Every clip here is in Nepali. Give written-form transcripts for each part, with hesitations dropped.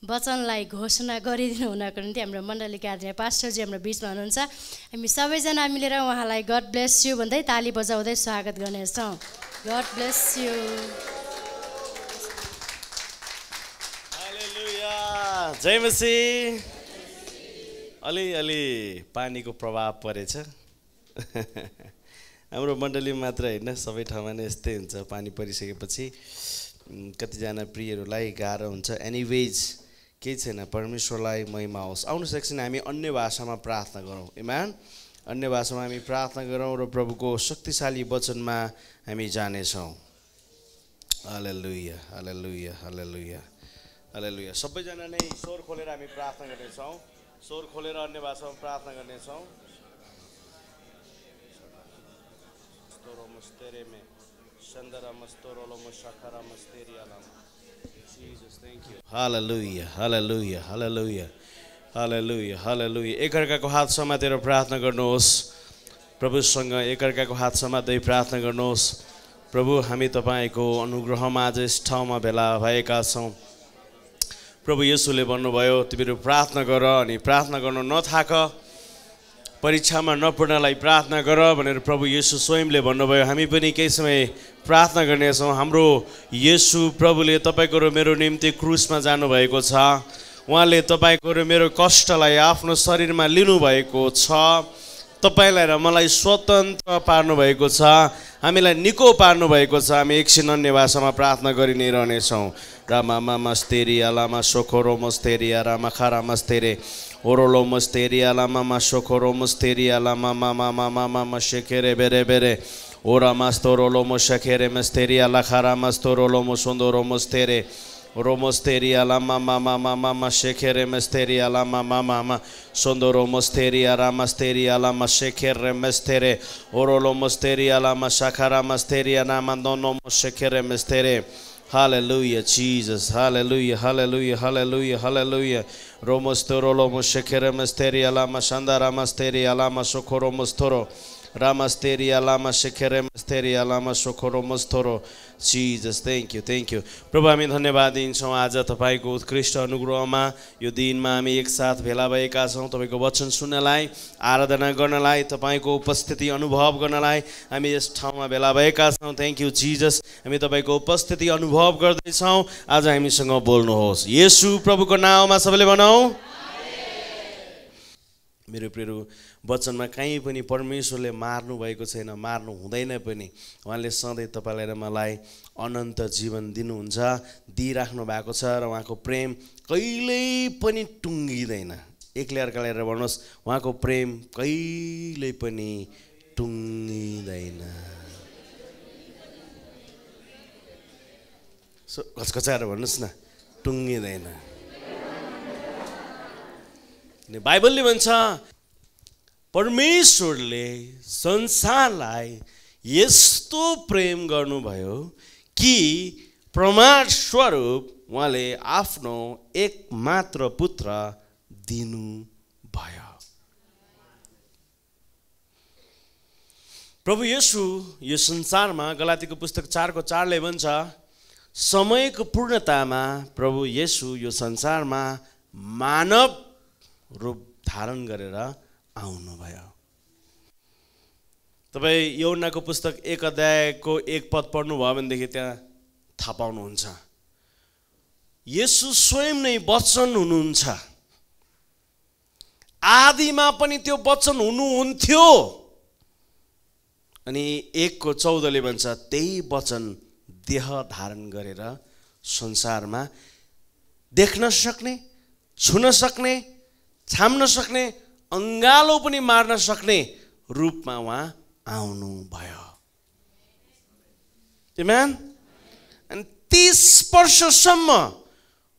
वचनलाई घोषणा गरिदिनु हुनको निम्ति हाम्रो मण्डलीका आदरणीय पास्टरजी हाम्रो बिचमा हुनुहुन्छ। हामी सबैजना मिलेर उहाँलाई गड ब्लेस यु भन्दै ताली बजाउँदै स्वागत गर्नेछौँ। God bless you. हालेलुया, जय मसीह। अलि पानीको प्रभाव परेछ। हाम्रो मण्डलीमा मात्र होइन, सबै ठाउँमा नै यस्तै हुन्छ। पानी परिसकेपछि कतिजना प्रियहरूलाई गाह्रो हुन्छ। एनिवेज केही छैन, परमेश्वरलाई महिमा होस्। आउनुहोस् एकछिन हामी अन्य भाषामा प्रार्थना गरौँ। आमेन। अन्य भाषामा हामी प्रार्थना गरौँ र प्रभुको शक्तिशाली वचनमा हामी जानेछौँ। हालेलुया, हालेलुया, हालेलुया, हालेलुया। सबैजना नै स्वर खोलेर हामी प्रार्थना गर्नेछौँ। स्वर खोलेर अन्य भाषामा प्रार्थना गर्नेछौँ। Hallelujah, hallelujah, hallelujah, hallelujah, hallelujah. एकअर्काको हात समातेर प्रार्थना गर्नुहोस्। प्रभुसँग एकअर्काको हात समात्दै प्रार्थना गर्नुहोस्। प्रभु, हामी तपाईँको अनुग्रहमा आज यस ठाउँमा भेला भएका छौँ। प्रभु येशूले भन्नुभयो, तिमीहरू प्रार्थना गर अनि प्रार्थना गर्न नथाक, परीक्षामा नपर्नलाई प्रार्थना गर भनेर प्रभु येशू स्वयंले भन्नुभयो। हामी पनि केही समय प्रार्थना गर्नेछौँ। हाम्रो येशू प्रभुले तपाईँको र मेरो निम्ति क्रुसमा जानुभएको छ। उहाँले तपाईँको र मेरो कष्टलाई आफ्नो शरीरमा लिनुभएको छ। तपाईँलाई र मलाई स्वतन्त्र पार्नुभएको छ। हामीलाई निको पार्नुभएको छ। हामी एकछिन अन्य भाषामा प्रार्थना गरि नै रहनेछौँ। रामा मस्तेरी अलामा सोखोरो मस्तेरी रामा खारा मस्तेरे ओरोलो मस्तेरी अलामा सोखोरो मस्तेरी अलामा मामा मामा मामा शेखेरे बेरे बेरे ओरा मस्तोरोलो मशखेरे मस्तेरी अला खारा मस्तोरोलो मुसुंदोरो मस्तेरे रोमोस्तेरी अलामा मामा मामा मामा शेखेरे मस्तेरी अलामा मामा मामा सुंदोरो मस्तेरी अला मस्तेरी अलामा शेखेरे मस्तेरे ओरोलो मस्तेरी अलामा शाखारा मस्तेरी अलामा दोनों मशखेरे मस्तेरे। Hallelujah, Jesus. Hallelujah, hallelujah, hallelujah, hallelujah. Romostoro lomo shekere misteri alama shandara misteri alama sokoro mostoro. Ramasteri alama shekere misteri alama sokoro mostoro. Jesus, thank you, thank you. प्रभु हामी धन्यवाद दिन्छौँ आज तपाईँको उत्कृष्ट अनुग्रहमा यो दिनमा हामी एकसाथ भेला भएका छौँ। तपाईँको वचन सुन्नलाई, आराधना गर्नलाई, तपाईँको उपस्थिति अनुभव गर्नलाई हामी यस ठाउँमा भेला भएका छौँ। Thank you Jesus. हामी तपाईँको उपस्थिति अनुभव गर्दैछौँ। आज हामीसँग बोल्नुहोस्। येशू प्रभुको नाममा सबैले भनौँ। मेरो प्रिय वचनमा कहीँ पनि परमेश्वरले मार्नु भएको छैन, मार्नु हुँदैन पनि। उहाँले सधैँ तपाईँलाई र मलाई अनन्त जीवन दिनुहुन्छ, दिइराख्नु भएको छ र उहाँको प्रेम कहिल्यै पनि टुङ्गिँदैन। एकले अर्कालाई भन्नुहोस्, उहाँको प्रेम कहिल्यै पनि टुङ्गिँदैन। घचघचाएर भन्नुहोस् न, टुङ्गिँदैन। बाइबलले भन्छ परमेश्वरले संसारलाई यस्तो प्रेम गर्नुभयो कि प्रमाण स्वरूप उहाँले आफ्नो एकमात्र पुत्र दिनुभयो। प्रभु येशू यो संसारमा गलातीको पुस्तक 4:4 भन्छ समयको पूर्णतामा प्रभु येशू यो संसारमा मानव रूप धारण गरेर आउनुभयो। तपाईँ यूहन्नाको पुस्तक 1:1 पढ्नुभयो भनेदेखि त्यहाँ थाहा पाउनुहुन्छ येशू स्वयं नै वचन हुनुहुन्छ। आदिमा पनि त्यो वचन हुनुहुन्थ्यो। अनि 1:14 भन्छ त्यही वचन देह धारण गरेर संसारमा देख्न सक्ने, छुन सक्ने, छाम्न सक्ने, अंगालो पनि मार्न सक्ने रूपमा उहाँ आउनु भयो। आमेन। अनि 30 वर्षसम्म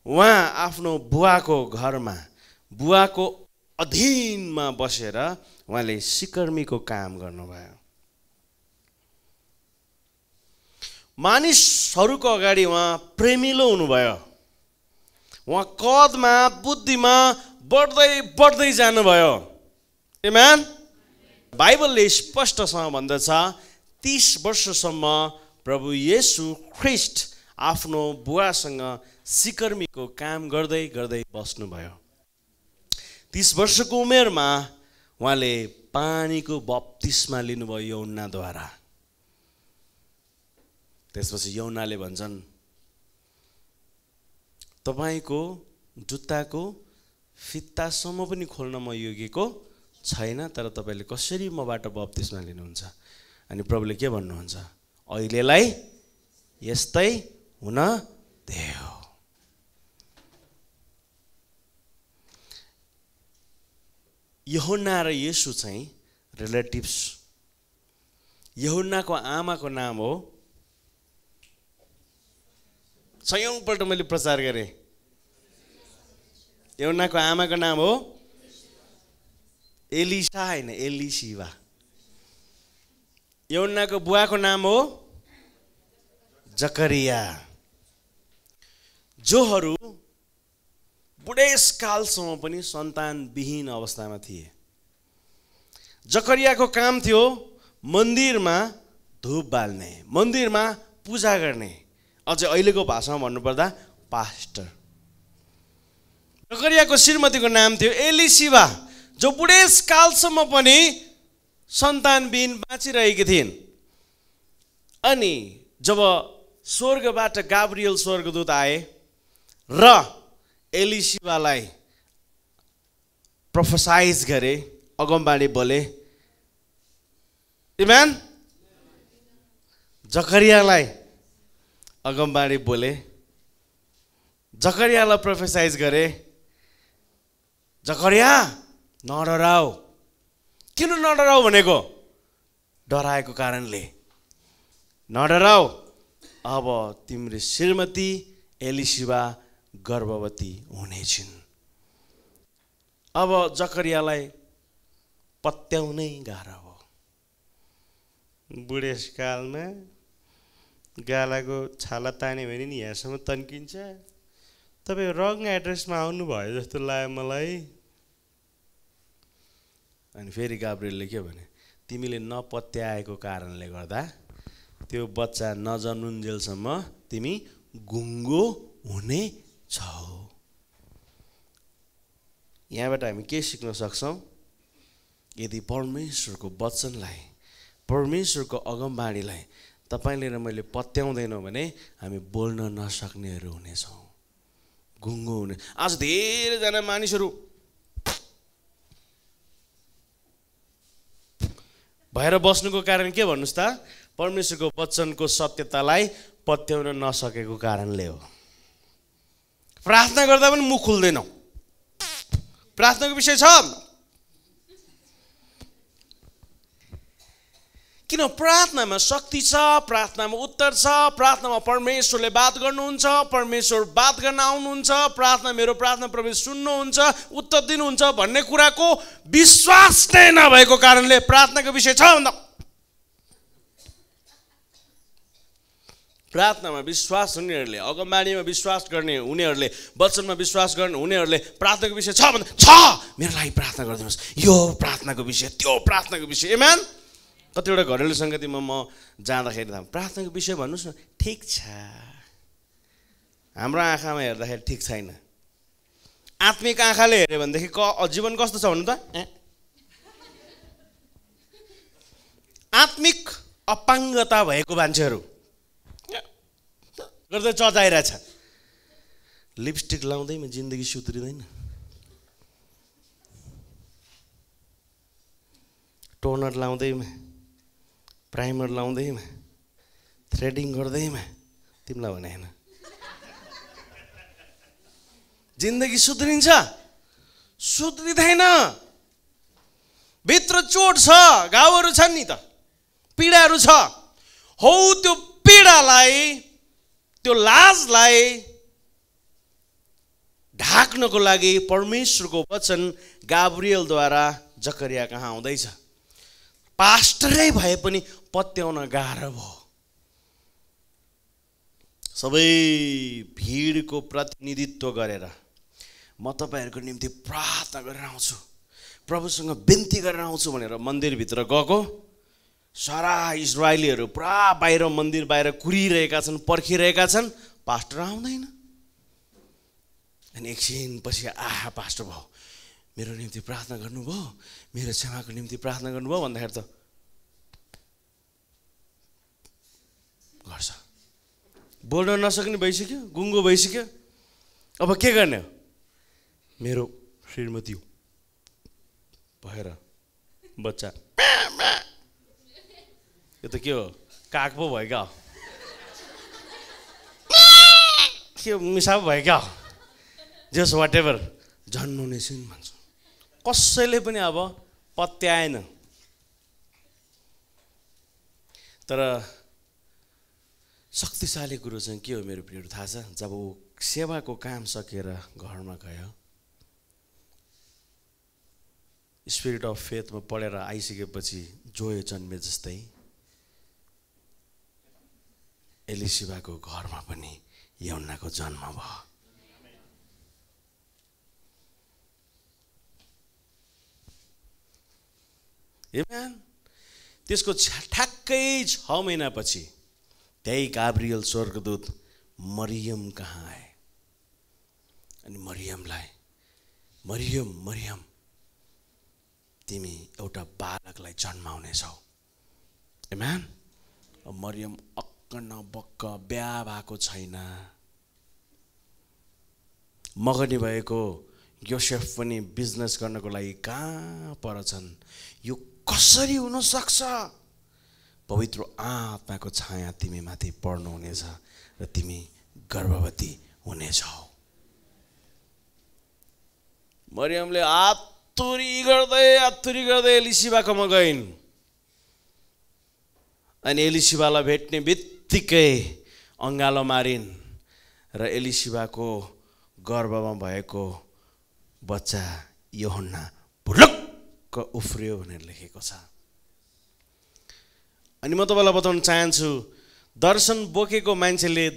उहाँ आफ्नो बुवाको घरमा, बुवाको अधीनमा बसेर उहाँले सिकर्मीको काम गर्नुभयो। मानिसहरूको अगाडि उहाँ प्रेमिलो हुनुभयो। उहाँ कदमा, बुद्धिमा बढ्दै जानुभयो। आमेन। बाइबलले स्पष्टसँग भन्दछ 30 वर्षसम्म प्रभु येशू ख्रीष्ट आफ्नो बुवासँग सिकर्मीको काम गर्दै गर्दै बस्नुभयो। 30 वर्षको उमेरमा उहाँले पानीको बप्तिस्मा लिनुभयो यौनाद्वारा। त्यसपछि यौनाले भन्छन्, तपाईको जुत्ताको फित्तासम्म पनि खोल्न म योग्यको छैन, तर तपाईँले कसरी मबाट बप्तिस्मा लिनुहुन्छ? अनि प्रभुले के भन्नुहुन्छ? अहिलेलाई यस्तै हुन देऊ। यूहन्ना र येशू चाहिँ रिलेटिभ्स। यूहन्नाको आमाको नाम हो, सयौंपल्ट मैले प्रचार गरेँ, यूहन्नाको आमाको नाम हो एलिसा हैन, एलिशिबा। यूहन्नाको बुवाको नाम हो जकरिया, जोहरू बुढेसकालसम्म पनि सन्तानविहीन अवस्थामा थिए। जकरियाको काम थियो मन्दिरमा धूप बाल्ने, मन्दिरमा पूजा गर्ने, अझै अहिलेको भाषामा भन्नुपर्दा पास्टर। जकरियाको श्रीमतीको नाम थियो एलिशिबा, जो बुढेसकालसम्म पनि सन्तानविहीन बाँचिरहेकी थिइन्। अनि जब स्वर्गबाट गाब्रिएल स्वर्गदूत आए र एलिशिबालाई प्रोफेसाइज गरे, अगमबाणी बोले, आमेन, जकरियालाई अगमबाणी बोले, जकरियालाई प्रोफेसाइज गरे, जकरिया नडराऊ। किन नडराऊ भनेको? डराएको कारणले। नडराऊ, अब तिम्रो श्रीमती एलिशिबा गर्भवती हुनेछिन्। अब जकरियालाई पत्याउनै गाह्रो हो। बुढेसकालमा गालाको छाला तान्यो भने नि यहाँसम्म तन्किन्छ। तपाईँ रङ एड्रेसमा आउनुभयो जस्तो लाग्यो मलाई। अनि फेरि गाब्रिएलले के भने, तिमीले नपत्याएको कारणले गर्दा त्यो बच्चा नजन्मुन्जेलसम्म तिमी गुङ्गो हुने छौ। यहाँबाट हामी के सिक्न सक्छौँ? यदि परमेश्वरको वचनलाई, परमेश्वरको अगमबाणीलाई तपाईँले र मैले पत्याउँदैनौँ भने हामी बोल्न नसक्नेहरू हुनेछौँ, गुङ्गो हुने। आज धेरैजना मानिसहरू भएर बस्नुको कारण के भन्नुहोस् त? परमेश्वरको वचनको सत्यतालाई पत्याउन नसकेको कारणले हो। प्रार्थना गर्दा पनि मुख खुल्दैनौ। प्रार्थनाको विषय छ, किन? प्रार्थनामा शक्ति छ, प्रार्थनामा उत्तर छ, प्रार्थनामा परमेश्वरले बात गर्नुहुन्छ, परमेश्वर बात गर्न आउनुहुन्छ, प्रार्थना, मेरो प्रार्थना परमेश्वर सुन्नुहुन्छ, उत्तर दिनुहुन्छ भन्ने कुराको विश्वास नै नभएको कारणले प्रार्थनाको विषय छ भन्दा प्रार्थनामा विश्वास हुनेहरूले, अगमबाणीमा विश्वास गर्ने हुनेहरूले, वचनमा विश्वास गर्ने हुनेहरूले प्रार्थनाको विषय छ भन्दा छ, मेरो लागि प्रार्थना गरिदिनुहोस्, यो प्रार्थनाको विषय, त्यो प्रार्थनाको विषय। आमेन। कतिवटा घरेलु सङ्गतिमा म जाँदाखेरि प्रार्थनाको विषय भन्नुहोस् न, ठिक छ। हाम्रो आँखामा हेर्दाखेरि ठिक छैन। आत्मिक आँखाले हेऱ्यो भनेदेखि जीवन कस्तो छ भन्नु त? आत्मिक अपाङ्गता भएको मान्छेहरू गर्दै चचाइरहेछ। लिपस्टिक लाउँदैमा जिन्दगी सुध्रिँदैन, टोनर लाउँदैमा, प्राइमर लाउँदैमा, थ्रेडिङ गर्दैमा तिमीलाई भने होइन जिन्दगी सुध्रिन्छ? सुध्रिँदैन। भित्र चोट छ, घाउहरू छन् नि त, पीडाहरू छ। हौ त्यो पीडालाई, त्यो लाजलाई ढाक्नको लागि परमेश्वरको वचन गाब्रिएलद्वारा जकरिया कहाँ आउँदैछ। पास्टरै भए पनि पत्याउन गाह्रो भयो। सबै भिडको प्रतिनिधित्व गरेर म तपाईँहरूको निम्ति प्रार्थना गरेर आउँछु, प्रभुसँग बिन्ती गरेर आउँछु भनेर मन्दिरभित्र गएको सारा इजरायलीहरू पुरा बाहिर, मन्दिर बाहिर कुरिरहेका छन्, पर्खिरहेका छन्। पास्टर आउँदैन। अनि एकछिनपछि पास्टर भयो, मेरो निम्ति प्रार्थना गर्नुभयो, मेरो क्षमाको निम्ति प्रार्थना गर्नुभयो भन्दाखेरि त गर्छ। बोल्न नसक्ने भइसक्यो, गुङ्गो भइसक्यो। अब के गर्ने हो? मेरो श्रीमती भएर बच्चा यो त के हो, काग पो भयो क्या, के मिसा पो भयो क्या, जस वाट एभर जन्माउने छिन् भन्छ। कसैले पनि अब पत्याएन। तर शक्तिशाली कुरो चाहिँ के हो मेरो प्रियहरू थाहा छ? जब ऊ सेवाको काम सकेर घरमा गयो, स्पिरिट अफ फेथमा पढेर आइसकेपछि जोय जन्मे जस्तै एलिसिबाको घरमा पनि यौनाको जन्म भयो। आमेन। त्यसको ठ्याक्कै 6 महिनापछि त्यही गाब्रिएल स्वर्गदूत मरियम कहाँ आए अनि मरियमलाई, मरियम मरियम तिमी एउटा बालकलाई जन्माउनेछौ। आमेन। मरियम अक्क न बक्क, बिहा भएको छैन, मगनी भएको योसेफ पनि बिजनेस गर्नको लागि कहाँ परछन्। यो कसरी हुन सक्छ? पवित्र आत्माको छाया तिमी माथि पर्नुहुनेछ र तिमी गर्भवती हुनेछौ। मरियमले आतुरी गर्दै एलिसिबाकोमा गइन्। अनि एलिसिबालाई भेट्ने बित्तिकै अँगालो मारिन् र एलिसिबाको गर्भमा भएको बच्चा यूहन्ना भुलुक्क उफ्रियो भनेर लेखेको छ। अनि म तपाईँलाई बताउन चाहन्छु, दर्शन बोकेको मान्छेलाई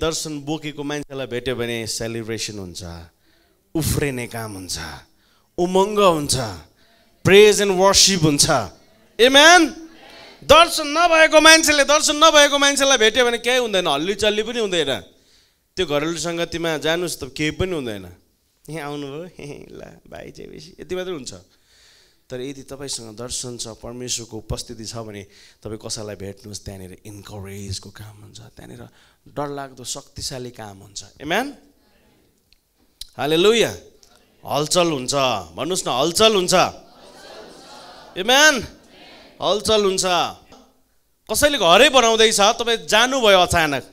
भेट्यो भने सेलिब्रेसन हुन्छ, उफ्रिने काम हुन्छ, उमङ्ग हुन्छ, प्रेज एन्ड वर्शिप हुन्छ। आमेन। दर्शन नभएको मान्छेलाई भेट्यो भने केही हुँदैन, हल्ली चल्ली पनि हुँदैन। त्यो घरेलु सङ्गतिमा जानुस् त केही पनि हुँदैन। यहाँ आउनुभयो, ल भाइ चाहिँ बेसी, यति मात्रै हुन्छ। तर यदि तपाईँसँग दर्शन छ, परमेश्वरको उपस्थिति छ भने तपाईँ कसैलाई भेट्नुहोस्, त्यहाँनिर इन्करेजको काम हुन्छ, त्यहाँनिर डरलाग्दो शक्तिशाली काम हुन्छ। आमेन। हालेलुया। हलचल हुन्छ, भन्नुहोस् न, हलचल हुन्छ। आमेन। हलचल हुन्छ। कसैले घरै बनाउँदैछ, तपाईँ जानुभयो अचानक,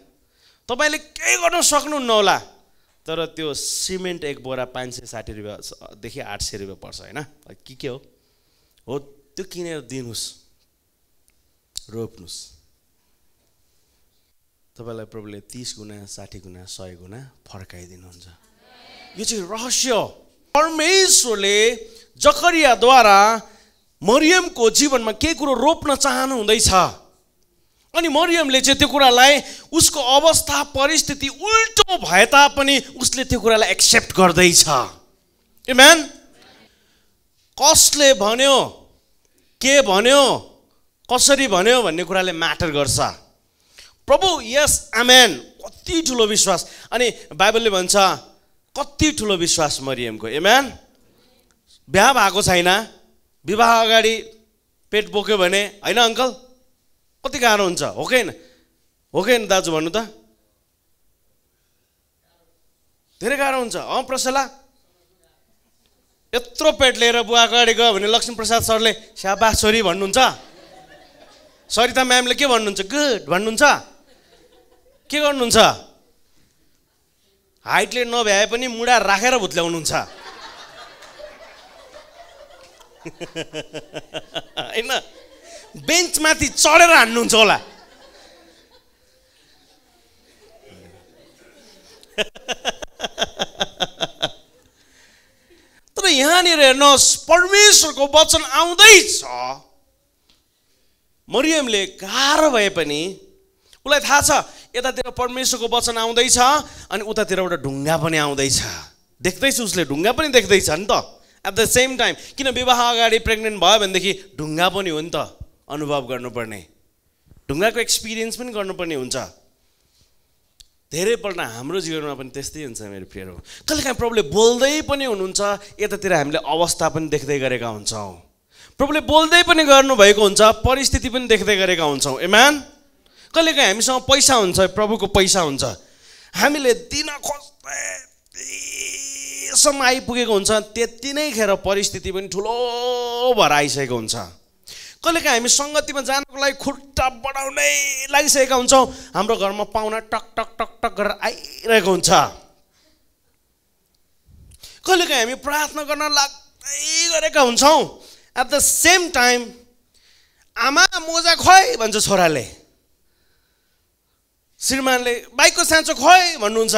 तपाईँले केही गर्न सक्नुहुन्न होला, तर त्यो सिमेन्ट एक बोरा 560 रुपियाँदेखि 800 रुपियाँ पर्छ होइन, के हो त्यो किनेर दिनुहोस्, रोप्नुहोस्। तपाईँलाई प्रभुले 30 गुणा 60 गुणा 100 गुणा फर्काइदिनुहुन्छ। यो चाहिँ रहस्य हो। परमेश्वरले जकरियाद्वारा मरियमको जीवनमा केही कुरो रोप्न चाहनु हुँदैछ। अनि मरियमले चाहिँ त्यो कुरालाई, उसको अवस्था परिस्थिति उल्टो भए तापनि उसले त्यो कुरालाई एक्सेप्ट गर्दैछ। आमेन। कसले भन्यो, के भन्यो, कसरी भन्यो भन्ने कुराले म्याटर गर्छ। प्रभु यस, आमेन। कति ठुलो विश्वास। अनि बाइबलले भन्छ कति ठुलो विश्वास मरियमको। आमेन। बिहा भएको छैन, विवाह अगाडि पेट बोक्यो भने होइन अङ्कल, कति गाह्रो हुन्छ, हो कि होइन दाजु भन्नु त? धेरै गाह्रो हुन्छ। प्रसला यत्रो पेट लिएर बुवा अगाडि गयो भने लक्ष्मी प्रसाद सरले स्याबास छोरी भन्नुहुन्छ, सरिता म्यामले के भन्नुहुन्छ, गुड भन्नुहुन्छ, के गर्नुहुन्छ? हाइटले नभ्याए पनि मुढा राखेर भुत्ल्याउनुहुन्छ होइन, बेन्चमाथि चढेर हान्नुहुन्छ होला। तर यहाँनिर हेर्नुहोस्, परमेश्वरको वचन आउँदैछ। मरियमले गाह्रो भए पनि उसलाई थाहा छ यतातिर परमेश्वरको वचन आउँदैछ अनि उतातिर एउटा ढुङ्गा पनि आउँदैछ। देख्दैछ, उसले ढुङ्गा पनि देख्दैछ नि त एट द सेम टाइम। किन विवाह अगाडि प्रेग्नेन्ट भयो भनेदेखि ढुङ्गा पनि हो नि त अनुभव गर्नुपर्ने, ढुङ्गाको एक्सपिरियन्स पनि गर्नुपर्ने हुन्छ। धेरैपल्ट हाम्रो जीवनमा पनि त्यस्तै हुन्छ मेरो प्रियहरू। कहिलेकाहीँ प्रभुले बोल्दै पनि हुनुहुन्छ, यतातिर हामीले अवस्था पनि देख्दै गरेका हुन्छौँ। प्रभुले बोल्दै पनि गर्नुभएको हुन्छ, परिस्थिति पनि देख्दै गरेका हुन्छौँ। आमेन। कहिलेकाहीँ हामीसँग पैसा हुन्छ, प्रभुको पैसा हुन्छ, हामीले दिन खोज्दैसम्म आइपुगेको हुन्छ, त्यति नै खेर परिस्थिति पनि ठुलो भएर आइसकेको हुन्छ। कहिलेकाहीँ हामी सङ्गतिमा जानको लागि खुट्टा बढाउनै लागिसकेका हुन्छौँ, हाम्रो घरमा पाहुना टक टक टक टक गरेर आइरहेको हुन्छ। कहिलेकाहीँ हामी प्रार्थना गर्न लाग्दै गरेका हुन्छौँ, एट द सेम टाइम आमा मोजा खोइ भन्छ छोराले, श्रीमानले बाइकको साँचो खोइ भन्नुहुन्छ।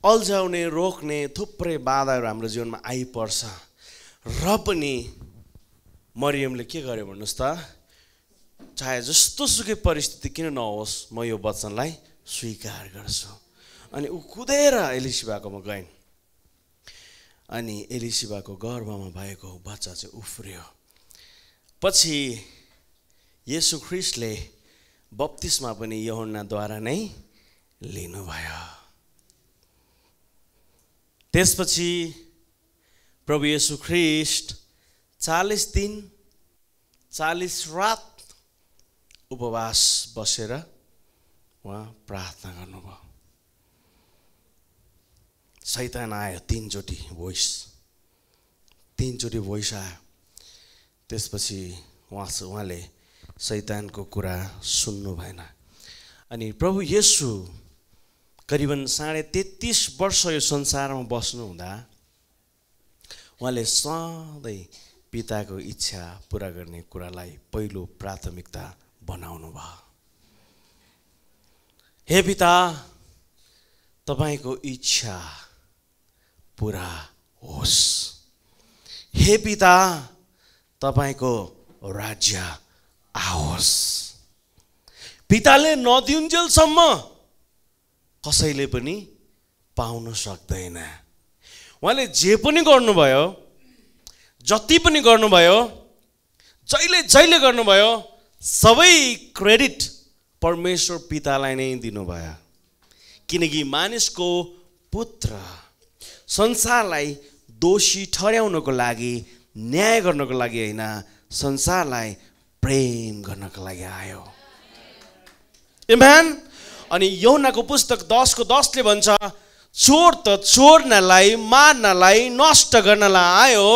अल्झाउने, रोक्ने थुप्रै बाधाहरू हाम्रो जीवनमा आइपर्छ। र पनि मरियमले के गर्यो भन्नुहोस् त, चाहे जस्तो सुकै परिस्थिति किन नहोस्, म यो वचनलाई स्वीकार गर्छु। अनि ऊ कुदेर एलिसिबाकोमा गइन्, अनि एलिसिबाको गर्भमा भएको बच्चा चाहिँ उफ्रियो। पछि येशू ख्रिस्टले बप्तिस्मा पनि यूहन्नाद्वारा नै लिनुभयो। त्यसपछि प्रभु येशू ख्रिस्ट 40 दिन 40 रात उपवास बसेर उहाँ प्रार्थना गर्नुभयो। शैतान आयो, 3 चोटि भोइस आयो। त्यसपछि उहाँले शैतानको कुरा सुन्नु भएन। अनि प्रभु येशू करिबन 33.5 वर्ष यो संसारमा बस्नु हुँदा उहाँले सधैँ पिताको इच्छा पुरा गर्ने कुरालाई पहिलो प्राथमिकता बनाउनु भयो। हे पिता, तपाईको इच्छा पुरा होस्। हे पिता, तपाईको राज्य आओस्। पिताले नदिउन्जेलसम्म कसैले पनि पाउन सक्दैन। उहाँले जे पनि गर्नुभयो, जति पनि गर्नुभयो, जहिले गर्नुभयो, सबै क्रेडिट परमेश्वर पितालाई नै दिनुभयो। किनकि मानिसको पुत्र संसारलाई दोषी ठहर्याउनको लागि, न्याय गर्नको लागि होइन, संसारलाई प्रेम गर्नको लागि आयो। आमेन। अनि यूहन्नाको पुस्तक 10:10 ले भन्छ, चोर त चोर्नलाई, मार्नलाई, नष्ट गर्नलाई आयो,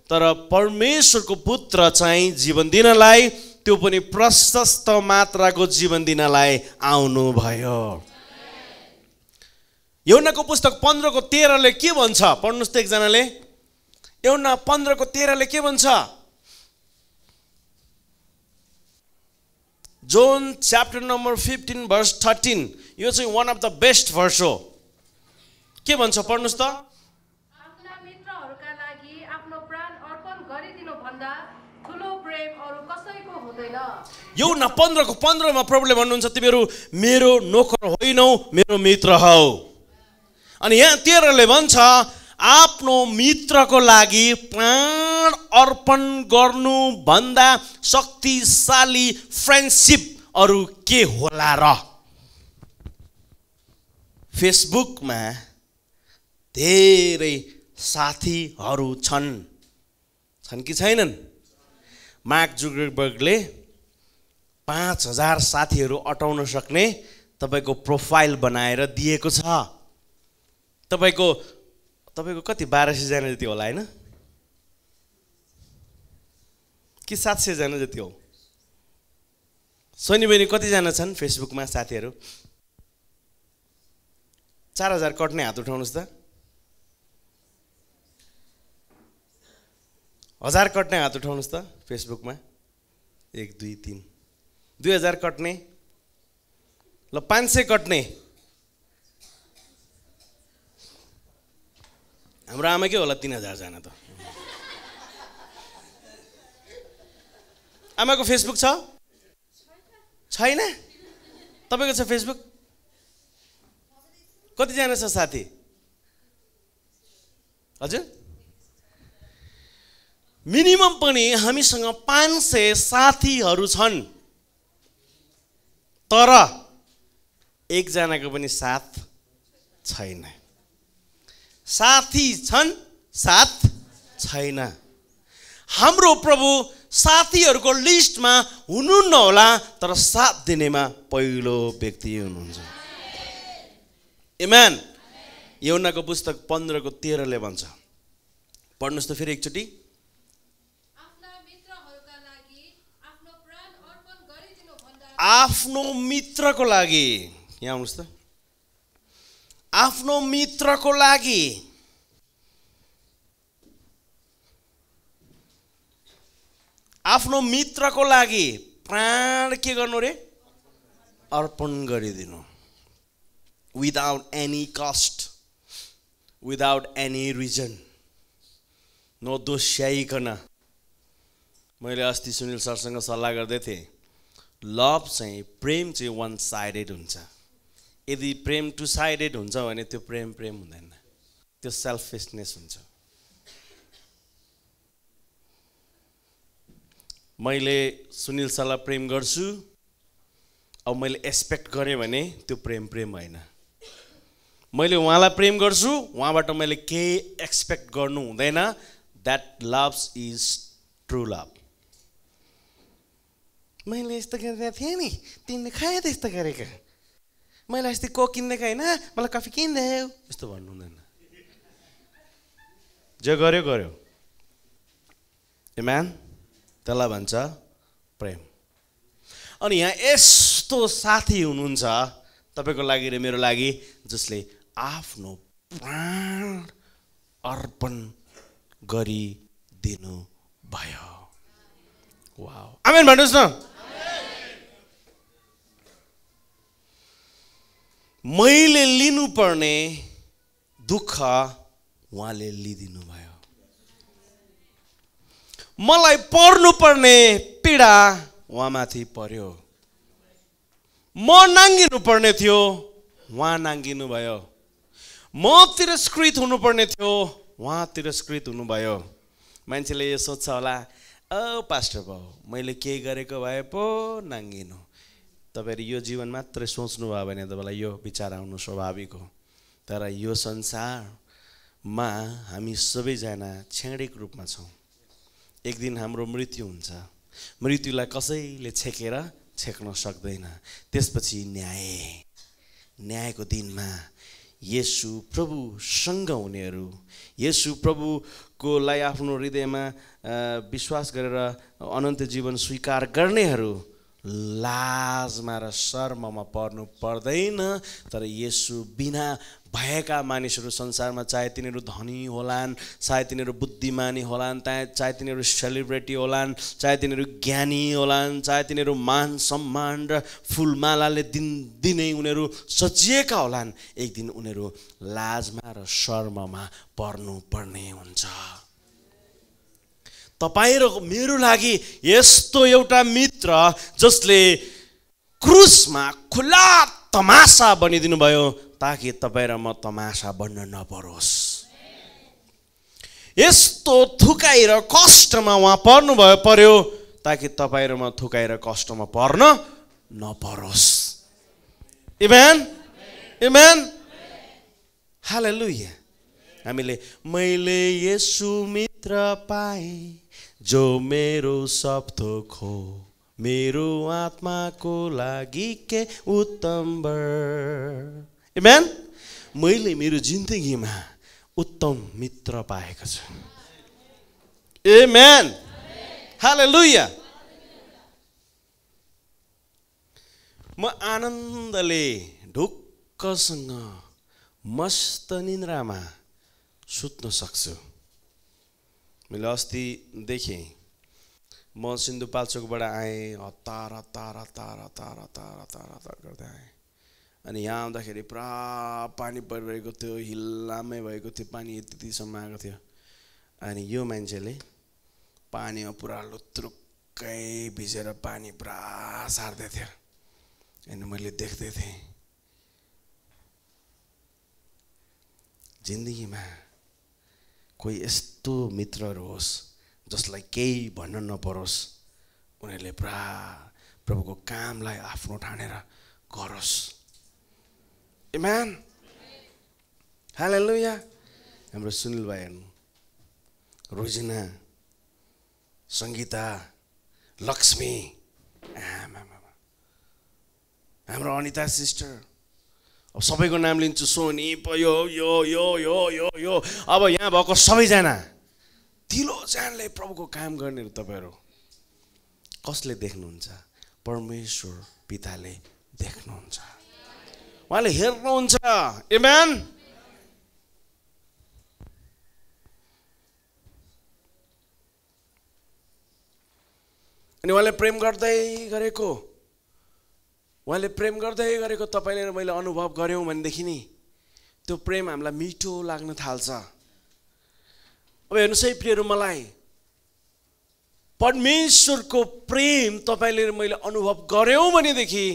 तर परमेश्वरको पुत्र चाहिँ जीवन दिनलाई, त्यो पनि प्रशस्त मात्राको जीवन दिनलाई आउनुभयो। यूहन्नाको पुस्तक 15:13 ले के भन्छ? पढ्नुस् त एकजनाले। यूहन्ना 15:13 ले के भन्छ? जोन च्याप्टर नम्बर 15 verse 13, यो चाहिँ one of the best verse हो। के भन्छ पढ्नुस् त? आफ्ना मित्रहरूका लागि आफ्नो प्राण अर्पण गरिदिनु भन्दा ठुलो प्रेम अरु कसैको हुँदैन। यूहन्ना 15:15 मा प्रभुले भन्नुहुन्छ, तिमीहरू मेरो नोकर होइनौ, मेरो मित्र हौ। अनि यहाँ 13 ले भन्छ, आफ्नो मित्रको लागि प्राण अर्पण गर्नु भन्दा शक्तिशाली फ्रेन्डशिप अरु के होला र? फेसबुकमा धेरै साथीहरू छन् कि छैनन्? मार्क जुकरबर्गले 5000 साथीहरू अटाउन सक्ने तपाईको प्रोफाइल बनाएर दिएको छ। तपाईको कति 1200 जना जति होला हैन? कि 700 जना जति हो? सोनी बहिनी कति जना छन् फेसबुकमा साथीहरू? 4000 कट्ने हात उठाउनुस् त। 1000 कट्ने हात उठाउनुस् त फेसबुकमा। 1 2 3 2000 कट्ने, ल 500 कट्ने। हाम्रो आमा के होला 3000 जना त। आमाको फेसबुक छ? छैन? तपाईको छ फेसबुक? कति जना छ साथी? हजुर? मिनिमम पनि हामीसँग 500 साथीहरू छन्। तर एकजनाको पनि साथ छैन। साथी छन्, साथ छैन। हाम्रो प्रभु साथीहरूको लिस्टमा हुनुहुन्न होला, तर साथ दिनेमा पहिलो व्यक्ति हुनुहुन्छ। आमेन। यूहन्नाको पुस्तक 15:13 भन्छ, पढ्नुहोस् त फेरि एकचोटि। आफ्नो मित्रको लागि, यहाँ आउनुहोस् त, आफ्नो मित्रको लागि आफ्नो मित्रको लागि प्राण के गर्नु रे? अर्पण गरिदिनु। Without any cost, without any reason, नदोष्याइकन। मैले अस्ति सुनिल सरसँग सल्लाह गर्दै थिएँ, लभ चाहिँ, प्रेम चाहिँ वान साइडेड हुन्छ। यदि प्रेम टु साइडेड हुन्छ भने त्यो प्रेम हुँदैन, त्यो सेल्फिसनेस हुन्छ। मैले सुनिल सरलाई प्रेम गर्छु, अब मैले एक्सपेक्ट गरेँ भने त्यो प्रेम होइन। मैले उहाँलाई प्रेम गर्छु, उहाँबाट मैले केही एक्सपेक्ट गर्नु हुँदैन। That love is true love. मैले यस्तो गरेको थिएँ नि, तिमीले खाए त यस्तो गरेको, मैले अस्ति कोक किनिदिएको होइन, मलाई कफी किनिदेऊ, यस्तो भन्नु हुँदैन। जे गर्यो गर्यो। आमेन। त्यसलाई भन्छ प्रेम। अनि यहाँ यस्तो साथी हुनुहुन्छ तपाईँको लागि र मेरो लागि, जसले आफ्नो प्राण अर्पण गरिदिनु भयो। वाउ, आमेन भन्नुहोस् न। मैले लिनुपर्ने दुःख उहाँले लिदिनु भयो। मलाई पर्नुपर्ने पीडा उहाँमाथि पर्यो। म नाङ्गिनु पर्ने थियो, उहाँ नाङ्गिनु भयो। म तिरस्कृत हुनुपर्ने थियो, उहाँ तिरस्कृत हुनुभयो। मान्छेले यो सोच्छ होला, पास्टर बाबु मैले के गरेको भए पो नाङ्गिनु। तपाईँहरू यो जीवन मात्रै सोच्नु भयो भने तपाईँलाई यो विचार आउनु स्वाभाविक हो। तर यो संसारमा हामी सबैजना क्षणिक रूपमा छौँ। एक दिन हाम्रो मृत्यु हुन्छ। मृत्युलाई कसैले छेक्न सक्दैन। त्यसपछि न्यायको दिनमा येशू प्रभुसँग हुनेहरू, येशू प्रभुकोलाई आफ्नो हृदयमा विश्वास गरेर अनन्त जीवन स्वीकार गर्नेहरू लाजमा र शर्ममा पर्नु पर्दैन। तर येशू बिना भएका मानिसहरू संसारमा, चाहे तिनीहरू धनी होलान्, चाहे तिनीहरू बुद्धिमानी होलान्, चाहे तिनीहरू सेलिब्रिटी होलान्, चाहे तिनीहरू ज्ञानी होलान्, चाहे तिनीहरू मान सम्मान र फुलमालाले दिनदिनै उनीहरू सजिएका होलान्, एक दिन उनीहरू लाजमा र शर्ममा पर्नुपर्ने हुन्छ। तपाईँ र मेरो लागि यस्तो एउटा मित्र जसले क्रुसमा खुला तमासा बनिदिनु भयो, ताकि तपाईँ र म तमासा बन्न नपरोस्। यस्तो थुकाइ र कष्टमा उहाँ पर्यो, ताकि तपाईँ र म थुकाइ र कष्टमा पर्न नपरोस्। आमेन, आमेन, हालेलुया। हामीले मैले येशू मित्र पाएँ जो मेरो सब थोक हो, मेरो आत्माको लागि के उत्तम वर। आमेन। मैले मेरो जिन्दगीमा उत्तम मित्र पाएको छु। आमेन, हालेलुया। म आनन्दले ढुक्कसँग मस्त निन्द्रामा सुत्न सक्छु। मैले अस्ति देखेँ, म सिन्धुपाल्चोकबाट आएँ, हतार गर्दै आएँ। अनि यहाँ आउँदाखेरि पुरा पानी परिरहेको थियो, हिल्लामै भएको थियो, पानी यतिसम्म आएको थियो। अनि यो मान्छेले पानीमा पुरा लुत्रुक्कै भिजेर पानी पुरा सार्दै थियो। अनि मैले देख्दै थिएँ, जिन्दगीमा कोही यस्तो मित्रहरू होस् जसलाई केही भन्न नपरोस्, उनीहरूले पुरा प्रभुको कामलाई आफ्नो ठानेर गरोस्। आमेन हालेलुया हाम्रो सुनिल भाइ रोजिना सङ्गीता लक्ष्मी हाम्रो अनिता सिस्टर अब सबैको नाम लिन्छु सोनी यो यो यो यो यो यो अब यहाँ भएको सबैजना दिलो जानले प्रभुको काम गर्नेहरू तपाईँहरू कसले देख्नुहुन्छ परमेश्वर पिताले देख्नुहुन्छ उहाँले हेर्नुहुन्छ आमेन अनि उहाँले प्रेम गर्दै गरेको तपाईँले र मैले अनुभव गऱ्यौँ भनेदेखि नि त्यो प्रेम हामीलाई मिठो लाग्न थाल्छ अब हेर्नुहोस् है प्रियहरू मलाई परमेश्वरको प्रेम तपाईँले र मैले अनुभव गऱ्यौँ भनेदेखि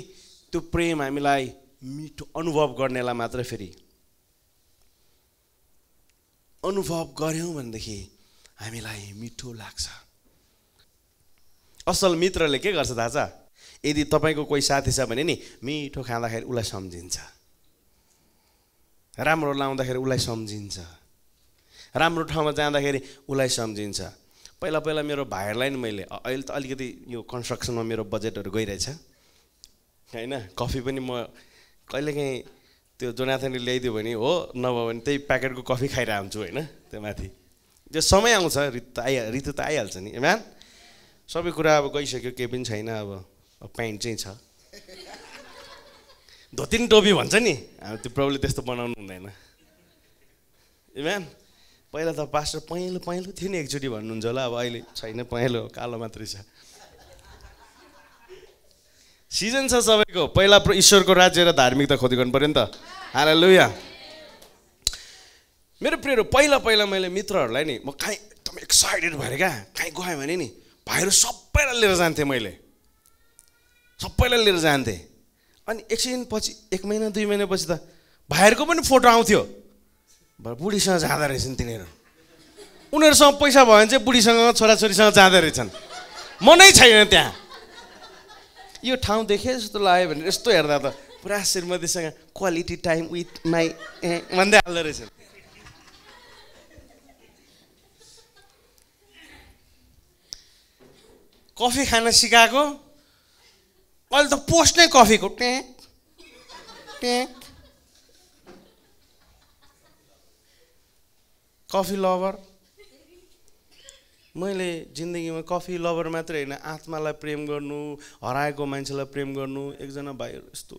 त्यो प्रेम हामीलाई मिठो अनुभव गर्नेलाई मात्र फेरि अनुभव गऱ्यौँ भनेदेखि हामीलाई मिठो लाग्छ असल मित्रले के गर्छ थाहा छ यदि तपाईँको कोही साथी छ भने नि मिठो खाँदाखेरि उसलाई सम्झिन्छ राम्रो लाउँदाखेरि उसलाई सम्झिन्छ राम्रो ठाउँमा जाँदाखेरि उसलाई सम्झिन्छ पहिला पहिला मेरो भाइहरूलाई नि मैले अहिले त अलिकति यो कन्स्ट्रक्सनमा मेरो बजेटहरू गइरहेछ होइन कफी पनि म कहिलेकाहीँ त्यो जोनाथनले ल्याइदियो भने हो नभए भने त्यही प्याकेटको कफी खाइरहेको हुन्छु होइन त्यो माथि त्यो समय आउँछ ऋतु त आइहाल्छ नि म्यान सबै कुरा अब गइसक्यो केही पनि छैन अब प्यान्ट चाहिँ छ धोती टोपी भन्छ नि त्यो प्रभुले त्यस्तो बनाउनु हुँदैन म्यान पहिला त पास्टर पहेँलो पहेँलो थियो नि एकचोटि भन्नुहुन्छ होला अब अहिले छैन पहेँलो कालो मात्रै छ सिजन छ सबैको पहिला ईश्वरको राज्य र धार्मिकता खोजी गर्नु पर्यो नि त हालेलुया मेरो प्रियहरू पहिला पहिला मैले मित्रहरूलाई नि म कहीँ एकदम एक्साइटेड भएर क्या कहीँ गएँ भने नि भाइहरू सबैलाई लिएर जान्थेँ मैले सबैलाई लिएर जान्थेँ अनि एकछिन पछि 1 महिना 2 महिनापछि त भाइहरूको पनि फोटो आउँथ्यो बुढीसँग जाँदो रहेछन् तिनीहरू उनीहरूसँग पैसा भयो भने चाहिँ बुढीसँग छोराछोरीसँग जाँदो रहेछन् मनै छैन त्यहाँ यो ठाउँ देखेँ जस्तो लाग्यो भने यस्तो हेर्दा त पुरा श्रीमतीसँग क्वालिटी टाइम विथ माई भन्दै हाल्दो रहेछन् कफी खान सिकाएको अहिले त पोस्ट नै कफीको ट्याक ट्याक कफी लभर मैले जिन्दगीमा कफी लभर मात्रै होइन आत्मालाई प्रेम गर्नु हराएको मान्छेलाई प्रेम गर्नु एकजना भाइहरू यस्तो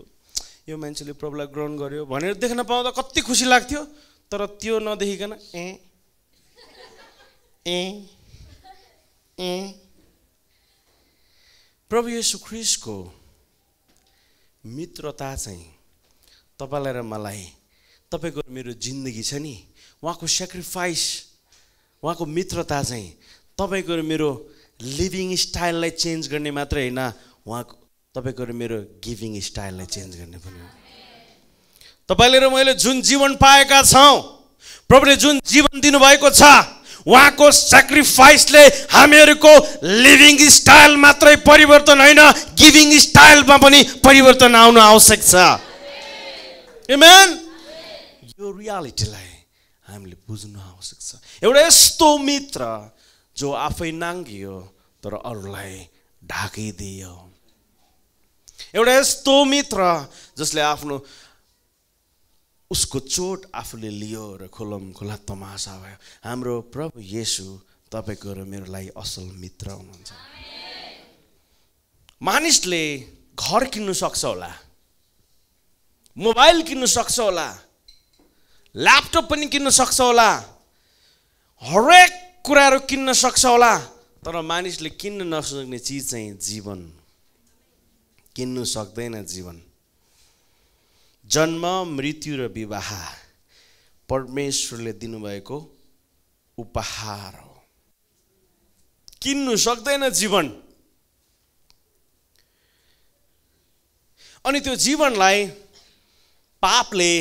यो मान्छेले प्रभुलाई ग्रहण गर्यो भनेर देख्न पाउँदा कति खुसी लाग्थ्यो तर त्यो नदेखिकन प्रभु येशू ख्रीष्टको मित्रता चाहिँ तपाईँलाई र मलाई तपाईँको मेरो जिन्दगी छ नि उहाँको सेक्रिफाइस उहाँको मित्रता चाहिँ तपाईँको र मेरो लिभिङ स्टाइललाई चेन्ज गर्ने मात्रै होइन उहाँको तपाईँको र मेरो गिभिङ स्टाइललाई चेन्ज गर्ने पनि हो तपाईँले र मैले जुन जीवन पाएका छौँ प्रभुले जुन जीवन दिनुभएको छ उहाँको सेक्रिफाइसले हामीहरूको लिभिङ स्टाइल मात्रै परिवर्तन होइन गिभिङ स्टाइलमा पनि परिवर्तन आउनु आवश्यक छ आमेन यो रियालिटीलाई हामीले बुझ्नु आवश्यक छ एउटा यस्तो मित्र जो आफै नाङ्गियो तर अरूलाई ढाकिदियो एउटा यस्तो मित्र जसले आफ्नो उसको चोट आफूले लियो र खोलम खोला तमासा भयो हाम्रो प्रभु येशू तपाईँको र मेरो लागि असल मित्र हुनुहुन्छ मानिसले घर किन्नु सक्छ होला मोबाइल किन्नु सक्छ होला ल्यापटप पनि किन्न सक्छ होला हरेक कुराहरू किन्न सक्छ होला तर मानिसले किन्न नसक्ने चिज चाहिँ जीवन किन्नु सक्दैन जीवन जन्म मृत्यु र विवाह परमेश्वरले दिनुभएको उपहार हो किन्नु सक्दैन जीवन अनि त्यो जीवनलाई पापले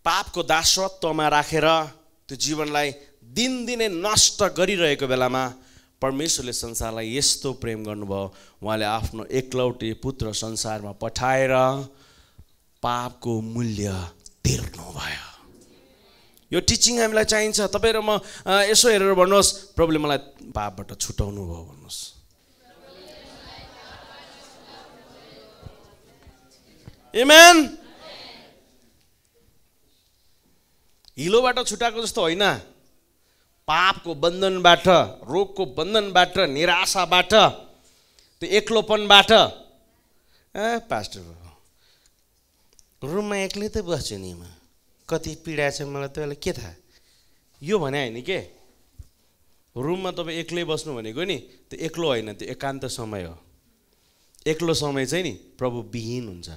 पापको दासत्वमा राखेर त्यो जीवनलाई दिनदिनै नष्ट गरिरहेको बेलामा परमेश्वरले संसारलाई यस्तो प्रेम गर्नुभयो उहाँले आफ्नो एकलौटे पुत्र संसारमा पठाएर पापको मूल्य तिर्नुभयो। यो टिचिङ हामीलाई चाहिन्छ। तपाईँ र म यसो हेरेर भन्नुहोस्, प्रभुले मलाई पापबाट छुटाउनु भयो भन्नुहोस्। आमेन। हिलोबाट छुटाएको जस्तो होइन, पापको बन्धनबाट, रोगको बन्धनबाट, निराशाबाट, त्यो एक्लोपनबाट। पास्टर रुममा एक्लै त बस्छु नि म, कति पीडा छ मलाई तपाईँलाई के थाहा, यो भने होइन के। रुममा तपाईँ एक्लै बस्नु भनेको नि त्यो एक्लो होइन, त्यो एकान्त समय हो। एक्लो समय चाहिँ नि प्रभु विहीन हुन्छ।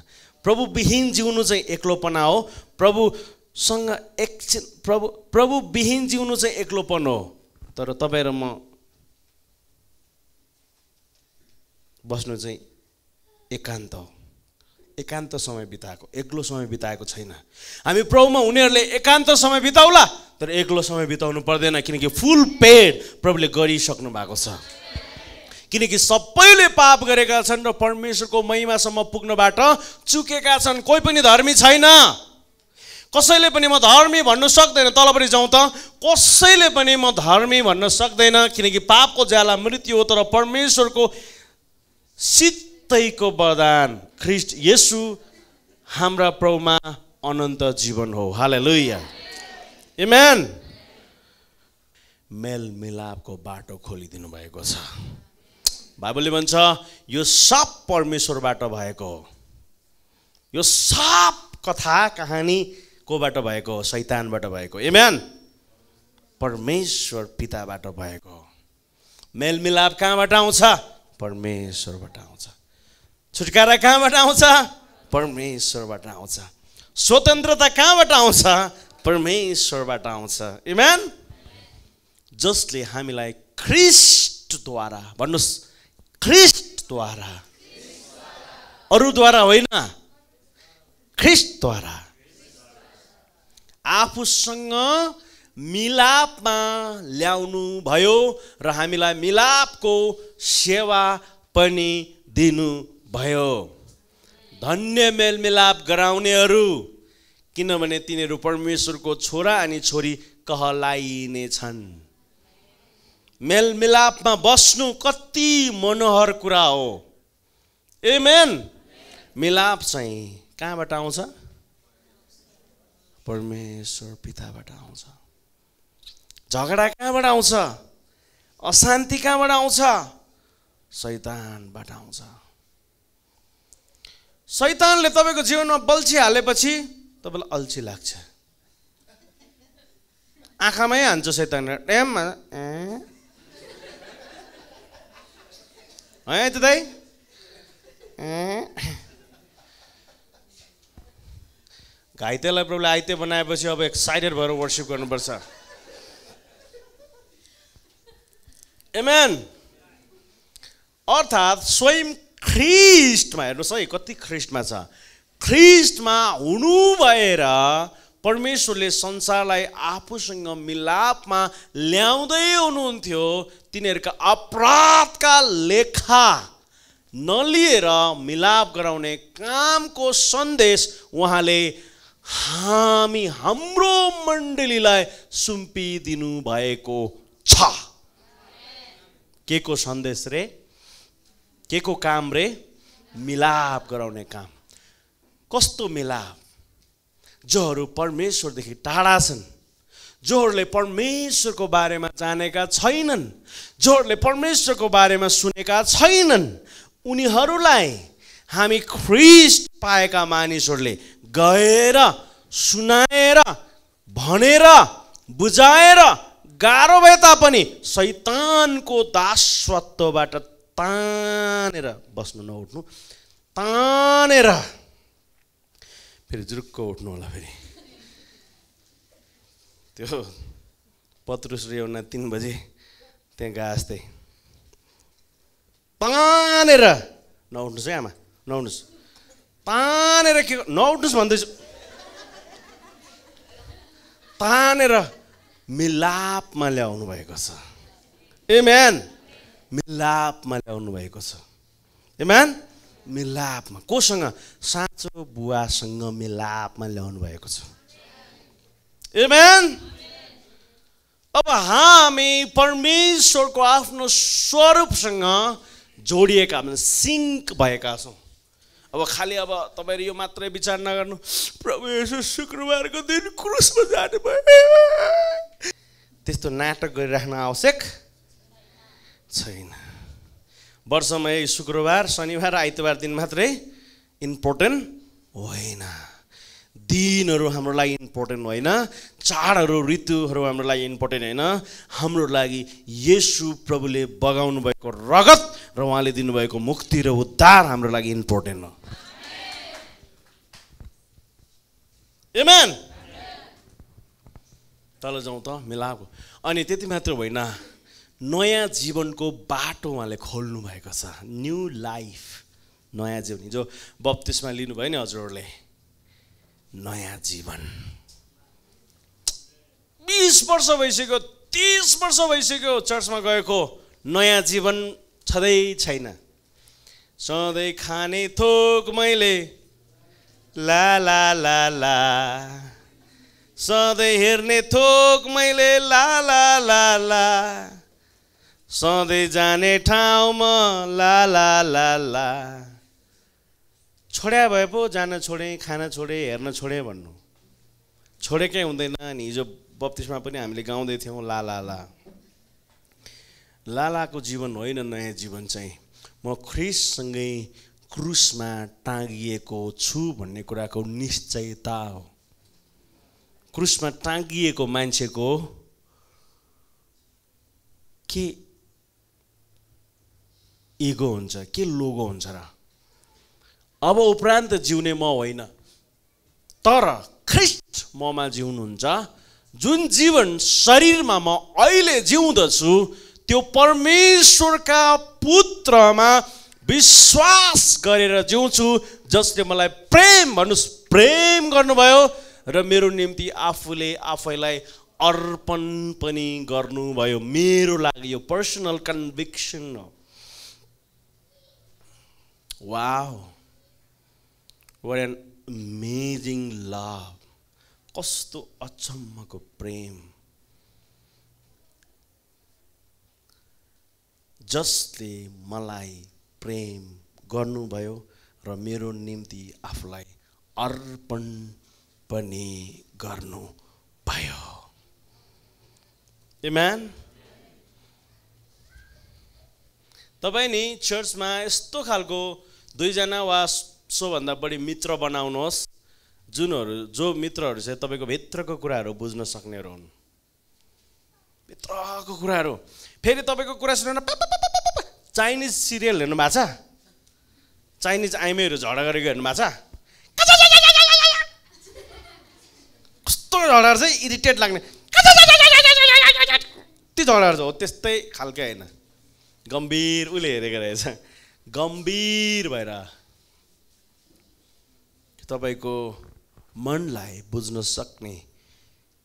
प्रभु विहीन जिउनु चाहिँ एक्लोपना हो। प्रभुसँग एकछिन प्रभु विहीन जिउनु चाहिँ एक्लोपन हो। तर तपाईँ र म बस्नु चाहिँ एकान्त हो। एकान्त समय बिताएको, एक्लो समय बिताएको छैन। हामी प्रभुमा हुनेहरूले एकान्त समय बिताउला, तर एक्लो समय बिताउनु पर्दैन, किनकि फुल पेड प्रभुले गरिसक्नु भएको छ। किनकि सबैले पाप गरेका छन् र परमेश्वरको महिमासम्म पुग्नबाट चुकेका छन्। कोही पनि धर्मी छैन। कसैले पनि म धर्मी भन्नु सक्दैन। तलपट्टि जाउँ त, कसैले पनि म धर्मी भन्न सक्दैन, किनकि पापको ज्याला मृत्यु हो। तर परमेश्वरको सित्तैको वरदान ख्रीष्ट येशू हाम्रा प्रभुमा अनन्त जीवन हो। हालेलुया, आमेन। मेल मिलापको बाटो खोलिदिनु भएको छ। बाइबलले भन्छ यो सब परमेश्वरबाट भएको हो। यो सब कथा कहानी कोबाट भएको हो? शैतानबाट भएको। आमेन। परमेश्वर पिताबाट भएको हो। मेल मिलाप कहाँबाट आउँछ? परमेश्वरबाट आउँछ। छुटकारा कहाँबाट आउँछ? परमेश्वरबाट आउँछ। स्वतन्त्रता कहाँबाट आउँछ? परमेश्वरबाट आउँछ। आमेन। जसले हामीलाई ख्रीष्टद्वारा, भन्नुहोस् ख्रीष्टद्वारा, अरूद्वारा होइन, ख्रीष्टद्वारा आफूसँग मिलापमा ल्याउनु भयो र हामीलाई मिलापको सेवा पनि दिनु भयो। धन्य मेलमिलाप गराउनेहरू, किनभने तिनीहरू परमेश्वरको छोरा अनि छोरी कहलाइनेछन्। मेलमिलापमा बस्नु कति मनोहर कुरा हो। आमेन। मिलाप चाहिँ कहाँबाट आउँछ? परमेश्वर पिताबाट आउँछ। झगडा कहाँबाट आउँछ? अशान्ति कहाँबाट आउँछ? शैतानबाट आउँछ। शैतानले तपाईको जीवनमा बल्छी हालेपछि तपाईलाई अल्छी लाग्छ। आँखामै हान्छ शैतानले, ड्याममा है त दाइ। घाइतेलाई प्रभुले आइते बनाएपछि अब एक्साइटेड भएर वर्शिप गर्नुपर्छ। आमेन। अर्थात् स्वयं ख्रीष्टमा, हेर्नुहोस् है कति ख्रीष्टमा छ। ख्रीष्टमा हुनु भएर परमेश्वरले संसारलाई आफूसँग मिलापमा ल्याउँदै हुनुहुन्थ्यो। तिनीहरूका अपराधका लेखा नलिएर मिलाप गराउने कामको सन्देश उहाँले हाम्रो मण्डलीलाई सुम्पिदिनु भएको छ। के को सन्देश रे? के को काम रे? मिलाप गराउने काम। कस्तो मिलाप? जोहरू परमेश्वरदेखि टाढा छन्, जोहरूले परमेश्वरको बारेमा जानेका छैनन्, जोहरूले परमेश्वरको बारेमा सुनेका छैनन्, उनीहरूलाई हामी ख्रीष्ट पाएका मानिसहरूले गएर सुनाएर भनेर बुझाएर गाह्रो भए तापनि शैतानको दासत्वबाट तानेर बस्नु नउठ्नु, तानेर फेरि जुरुक्क उठ्नु होला। फेरि त्यो पत्रुस र यूहन्ना 3 बजे त्यहाँ गाँस्दै तानेर नउठ्नुहोस् है आमा, नउठ्नुहोस्, तानेर के नउठ्नुहोस् भन्दैछु, तानेर मिलापमा ल्याउनु भएको छ। आमेन। मिलापमा ल्याउनु भएको छ। आमेन। मिलापमा कोसँग साँचो बुवासँग मिलापमा ल्याउनु भएको छ आमेन अब हामी परमेश्वरको आफ्नो स्वरूपसँग जोडिएका छौँ सिङ्क भएका छौँ अब खाली अब तपाईहरु यो मात्रै विचार नगर्नु प्रभु येशू शुक्रबारको दिन क्रुसमा जानु भयो त्यस्तो नाटक गरिराख्न आवश्यक छैन वर्षमा यही शुक्रबार शनिबार आइतबार दिन मात्रै इम्पोर्टेन्ट होइन दिनहरू हाम्रो लागि इम्पोर्टेन्ट होइन चाडहरू ऋतुहरू हाम्रो लागि इम्पोर्टेन्ट होइन हाम्रो लागि येशू प्रभुले बगाउनु भएको रगत र उहाँले दिनुभएको मुक्ति र उद्धार हाम्रो लागि इम्पोर्टेन्ट हो आमेन तल जाउँ त मिलाप अनि त्यति मात्र होइन नयाँ जीवनको बाटो उहाँले खोल्नु भएको छ न्यू लाइफ नयाँ जीवन जो बप्तिस्मा लिनुभयो नि हजुरहरूले नयाँ जीवन 20 वर्ष भइसक्यो 30 वर्ष भइसक्यो चर्चमा गएको नयाँ जीवन छँदै छैन सधैँ खाने थोक मैले ला ला ला ला सधैँ हेर्ने थोक मैले ला ला ला ला सधैँ जाने ठाउँमा ला ला ला ला छोड्या भए पो जान छोडे खाना छोडे हेर्न छोडे भन्नु छोडेकै हुँदैन नि हिजो बप्तिस्मा पनि हामीले गाउँदै थियौँ ला ला ला लालाको जीवन होइन नयाँ जीवन चाहिँ म ख्रिस्टसँगै क्रुसमा टाँगिएको छु भन्ने कुराको निश्चयता हो क्रुसमा टाँगिएको मान्छेको के इगो हुन्छ के लोगो हुन्छ र अब उपरान्त जिउने म होइन तर ख्रिस्ट ममा जिउनुहुन्छ जुन जीवन शरीरमा म अहिले जिउँदछु त्यो परमेश्वरका पुत्रमा विश्वास गरेर जिउँछु जसले मलाई प्रेम भन्नुस् प्रेम गर्नुभयो र मेरो निम्ति आफूले आफैलाई अर्पण पनि गर्नुभयो मेरो लागि यो पर्सनल कन्भिक्सन हो wow what an amazing love कस्तो अचम्मको प्रेम जसले मलाई प्रेम गर्नुभयो र मेरो निम्ति आफूलाई अर्पण पनि गर्नुभयो आमेन तपाईं नि चर्चमा यस्तो खालको दुईजना वा सोभन्दा बढी मित्र बनाउनुहोस् जो मित्रहरू चाहिँ तपाईँको भित्रको कुराहरू बुझ्न सक्नेहरू हुन् भित्रको कुराहरू फेरि तपाईँको कुरा सुनेर चाइनिज सिरियल हेर्नु भएको छ चाइनिज आइमेहरू झगडा गरेको हेर्नु भएको छ कस्तो झगडा चाहिँ इरिटेट लाग्ने त्यो झगडा हो त्यस्तै खालके होइन गम्भीर उसले हेरेको रहेछ गम्भीर भएर तपाईको मनलाई बुझ्न सक्ने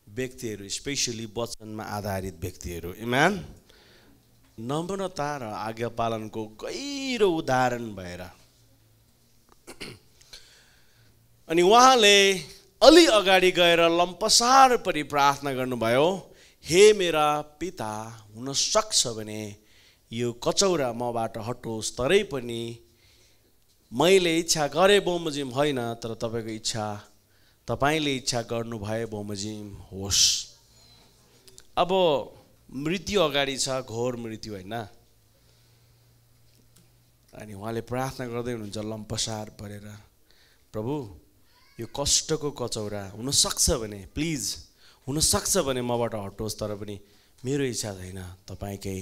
व्यक्तिहरू स्पेशली वचनमा आधारित व्यक्तिहरू आमेन नम्रता र आज्ञा पालनको गहिरो उदाहरण भएर अनि उहाँले अलि अगाडि गएर लम्पसार परि प्रार्थना गर्नुभयो हे मेरा पिता हुन सक्छ भने यो कचौरा मबाट हटोस् तरै पनि मैले इच्छा गरे बमोजिम होइन तर तपाईको इच्छा तपाईले इच्छा गर्नु भए बमोजिम होस् अब मृत्यु अगाडि छ घोर मृत्यु होइन अनि उहाँले प्रार्थना गर्दै हुनुहुन्छ लम्पसार परेर प्रभु यो कष्टको कचौरा हुन सक्छ भने प्लिज हुन सक्छ भने मबाट हटोस् तर पनि मेरो इच्छा छैन तपाईकै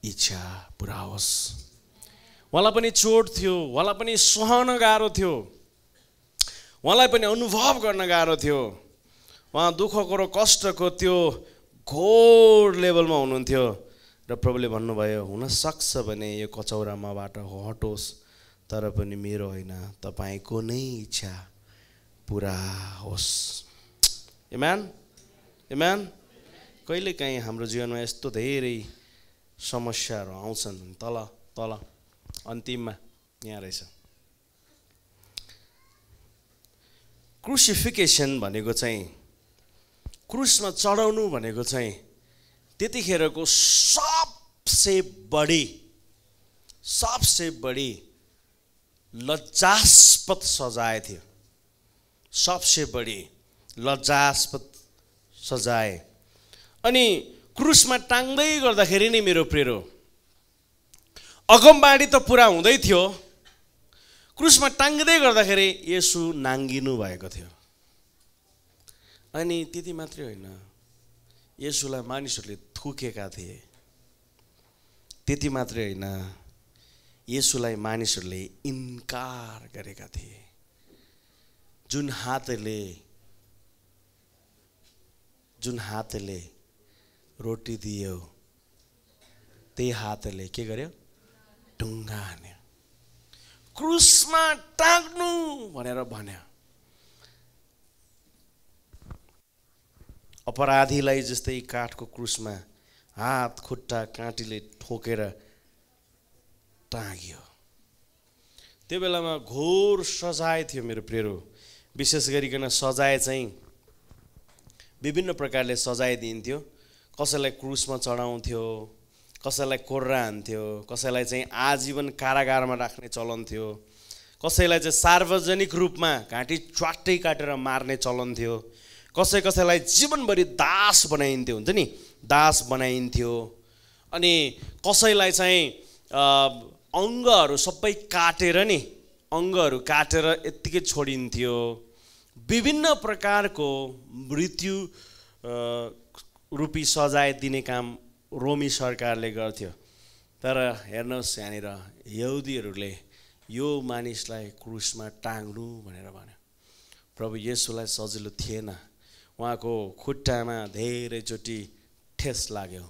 इच्छा पुरा होस् उहाँलाई पनि चोट थियो उहाँलाई पनि सहन गाह्रो थियो उहाँलाई पनि अनुभव गर्न गाह्रो थियो उहाँ दुःखको र कष्टको त्यो घोर लेभलमा हुनुहुन्थ्यो र प्रभुले भन्नुभयो हुन सक्छ भने यो कचौरा मबाट हटोस् तर पनि मेरो होइन तपाईको नै इच्छा पुरा होस् आमेन आमेन कहिलेकाहीँ हाम्रो जीवनमा यस्तो धेरै समस्याहरू आउँछन् तल तल अन्तिममा यहाँ रहेछ क्रुसिफिकेसन भनेको चाहिँ क्रुसमा चढाउनु भनेको चाहिँ त्यतिखेरको सबसे बढी लज्जास्पद सजाय थियो। सबसे बढी लज्जास्पद सजाय। अनि क्रुसमा टाङ्दै गर्दाखेरि नै मेरो प्रेरो अगमबाडी त पुरा हुँदै थियो, क्रुसमा टाङ्दै गर्दाखेरि येशू नाङ्गिनु भएको थियो। अनि त्यति मात्रै होइन, येशूलाई मानिसहरूले थुकेका थिए। त्यति मात्रै होइन, येशूलाई मानिसहरूले इन्कार गरेका थिए। जुन हातले रोटी दियो त्यही हातले के गर्यो? ढुङ्गा हान्यो। क्रुसमा टाङ्नु भनेर भन्यो। अपराधीलाई जस्तै काठको क्रुसमा हात खुट्टा काँटीले ठोकेर टाँगियो। त्यो बेलामा घोर सजाय थियो मेरो प्रेरो। विशेष गरिकन सजाय चाहिँ विभिन्न प्रकारले सजाय दिइन्थ्यो। कसैलाई क्रुसमा चढाउँथ्यो, कसैलाई कोर्रा हान्थ्यो, कसैलाई चाहिँ आजीवन कारागारमा राख्ने चलन थियो, कसैलाई चाहिँ सार्वजनिक रूपमा घाँटी च्वाट्टै काटेर मार्ने चलन थियो, कसैलाई जीवनभरि दास बनाइन्थ्यो, हुन्छ नि, दास बनाइन्थ्यो। अनि कसैलाई चाहिँ अङ्गहरू सबै काटेर यत्तिकै छोडिन्थ्यो। विभिन्न प्रकारको मृत्यु रूपी सजाय दिने काम रोमी सरकारले गर्थ्यो। तर हेर्नुहोस्, यहाँनिर यहुदीहरूले यो मानिसलाई क्रुसमा टाङ्नु भनेर भन्यो। प्रभु येशूलाई सजिलो थिएन। उहाँको खुट्टामा धेरैचोटि ठेस लाग्यो।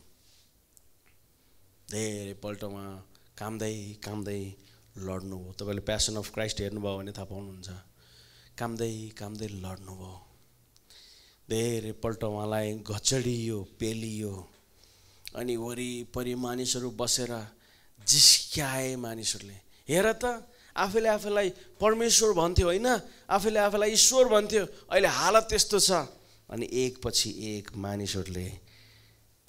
धेरैपल्ट उहाँ काम्दै लड्नुभयो। तपाईँले प्यासन अफ क्राइस्ट हेर्नुभयो भने थाहा पाउनुहुन्छ। काम्दै लड्नुभयो। धेरैपल्ट उहाँलाई घचडियो, पेलियो। अनि वरिपरि मानिसहरू बसेर जिस्क्याए मानिसहरूले। हेर त, आफैले आफैलाई परमेश्वर भन्थ्यो होइन, आफैले आफैलाई ईश्वर भन्थ्यो, अहिले हालत त्यस्तो छ। अनि एकपछि एक मानिसहरूले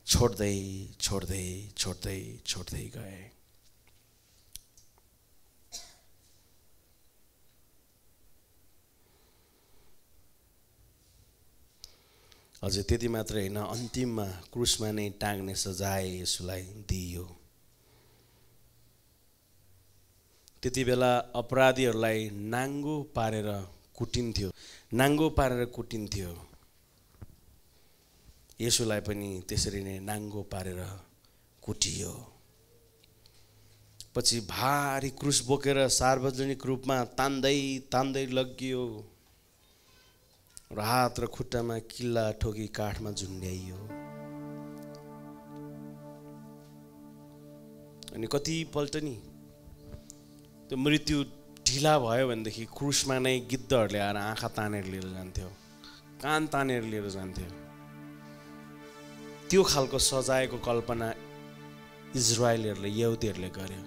छोड्दै गए। अझै त्यति मात्र होइन, अन्तिममा क्रुसमा नै टाङ्ने सजाय येशूलाई दिइयो। त्यति बेला अपराधीहरूलाई नाङ्गो पारेर कुटिन्थ्यो। येशूलाई पनि त्यसरी नै नाङ्गो पारेर कुटियो। पछि भारी क्रुस बोकेर सार्वजनिक रूपमा तान्दै लगियो र हात र खुट्टामा किल्ला ठोकी काठमा झुन्ड्याइयो। अनि कतिपल्ट नि त्यो मृत्यु ढिला भयो भनेदेखि क्रुसमा नै गिद्धहरूले आएर आँखा तानेर लिएर जान्थ्यो, कान तानेर लिएर जान्थ्यो। त्यो खालको सजायको कल्पना इजरायलीहरूले, यहुदीहरूले गर्यो।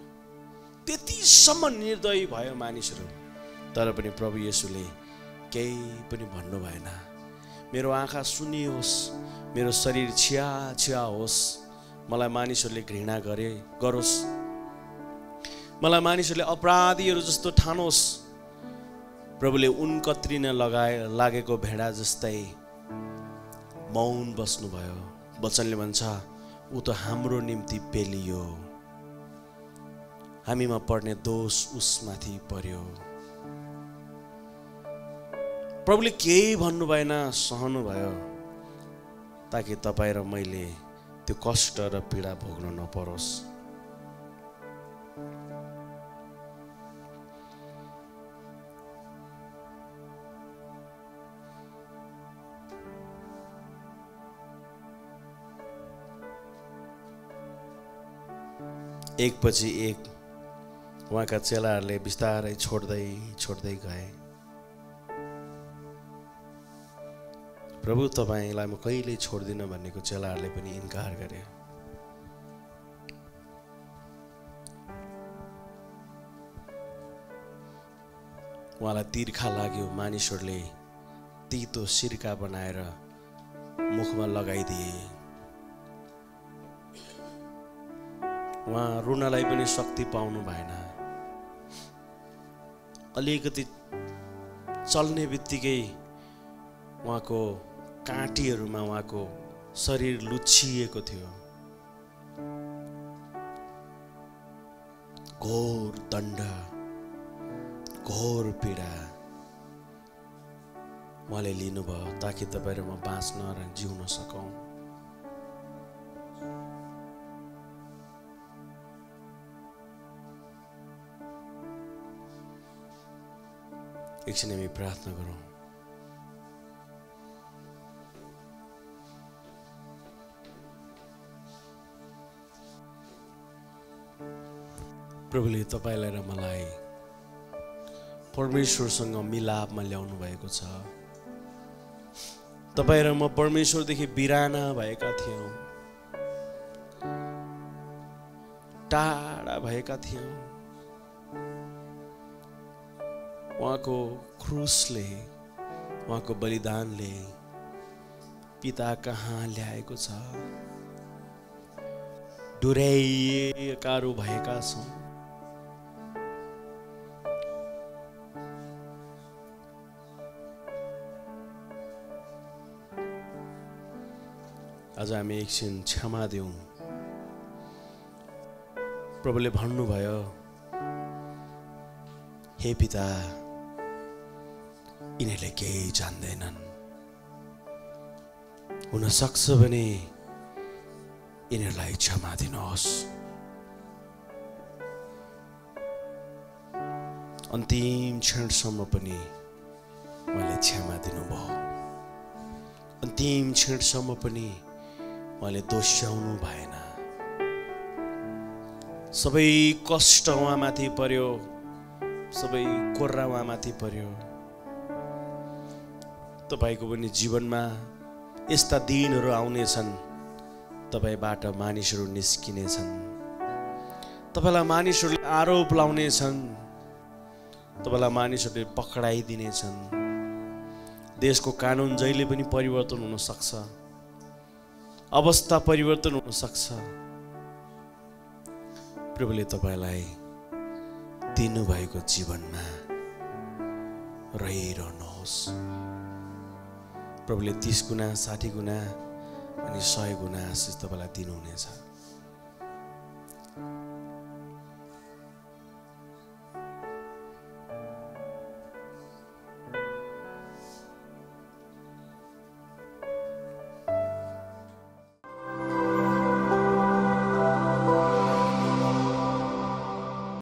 त्यतिसम्म निर्दयी भयो मानिसहरू। तर पनि प्रभु येशूले केही पनि भन्नु भएन। मेरो आँखा सुनियोस्, मेरो शरीर छिया होस्, मलाई मानिसहरूले घृणा गरोस्, मलाई मानिसहरूले अपराधीहरू जस्तो ठानोस्। प्रभुले उन कत्रिन लागेको भेडा जस्तै मौन बस्नुभयो। वचनले भन्छ, ऊ त हाम्रो निम्ति पेलियो, हामीमा पर्ने दोष उसमाथि पर्यो। प्रभुले केही भन्नु भएन, सहनु भयो, ताकि तपाईँ र मैले त्यो कष्ट र पीडा भोग्न नपरोस्। एकपछि एक उहाँका चेलाहरूले बिस्तारै छोड्दै गए। प्रभु तपाईँलाई म कहिल्यै छोड्दिनँ भनेको चेलाहरूले पनि इन्कार गरे। उहाँलाई तिर्खा लाग्यो। मानिसहरूले तितो सिरका बनाएर मुखमा लगाइदिए। उहाँ रुनलाई पनि शक्ति पाउनु भएन। अलिकति चल्ने बित्तिकै उहाँको काँटीहरूमा उहाँको शरीर लुच्छिएको थियो। घोर दण्ड, घोर पीडा उहाँले लिनुभयो ताकि तपाईँ र म बाँच्न र जिउन सकौँ। एकछिन हामी प्रार्थना गरौँ। प्रभुले तपाईँलाई र मलाई परमेश्वरसँग मिलापमा ल्याउनु भएको छ। तपाईँ र म परमेश्वरदेखि बिराना भएका थियौँ, टाढा भएका थियौँ। उहाँको क्रुसले, उहाँको बलिदानले पिता कहाँ ल्याएको छ। डुराइएकाहरू भएका छौँ। आज हामी एकछिन क्षमा दिउँ। प्रभुले भन्नुभयो, हे पिता, यिनीहरूले केही जान्दैनन्। हुन सक्छ भने यिनीहरूलाई क्षमा दिनुहोस्। अन्तिम क्षणसम्म पनि उहाँले क्षमा दिनुभयो। अन्तिम क्षणसम्म पनि उहाँले दोस्याउनु भएन। सबै कष्ट उहाँमाथि पर्यो, सबै कोर्रा उहाँमाथि पर्यो। तपाईको पनि जीवनमा यस्ता दिनहरू आउनेछन्, तपाईबाट मानिसहरू निस्किनेछन्, तपाईलाई मानिसहरूले आरोप लाउनेछन्, तपाईलाई मानिसहरूले पकडाइदिनेछन्। देशको कानुन जहिले पनि परिवर्तन हुन सक्छ, अवस्था परिवर्तन हुन सक्छ। प्रभुले तपाईलाई दिनुभएको जीवनमा रहिरहनुहोस्। प्रभुले 30 गुणा, 60 गुणा अनि 100 गुणा आशिष तपाईलाई दिनुहुनेछ।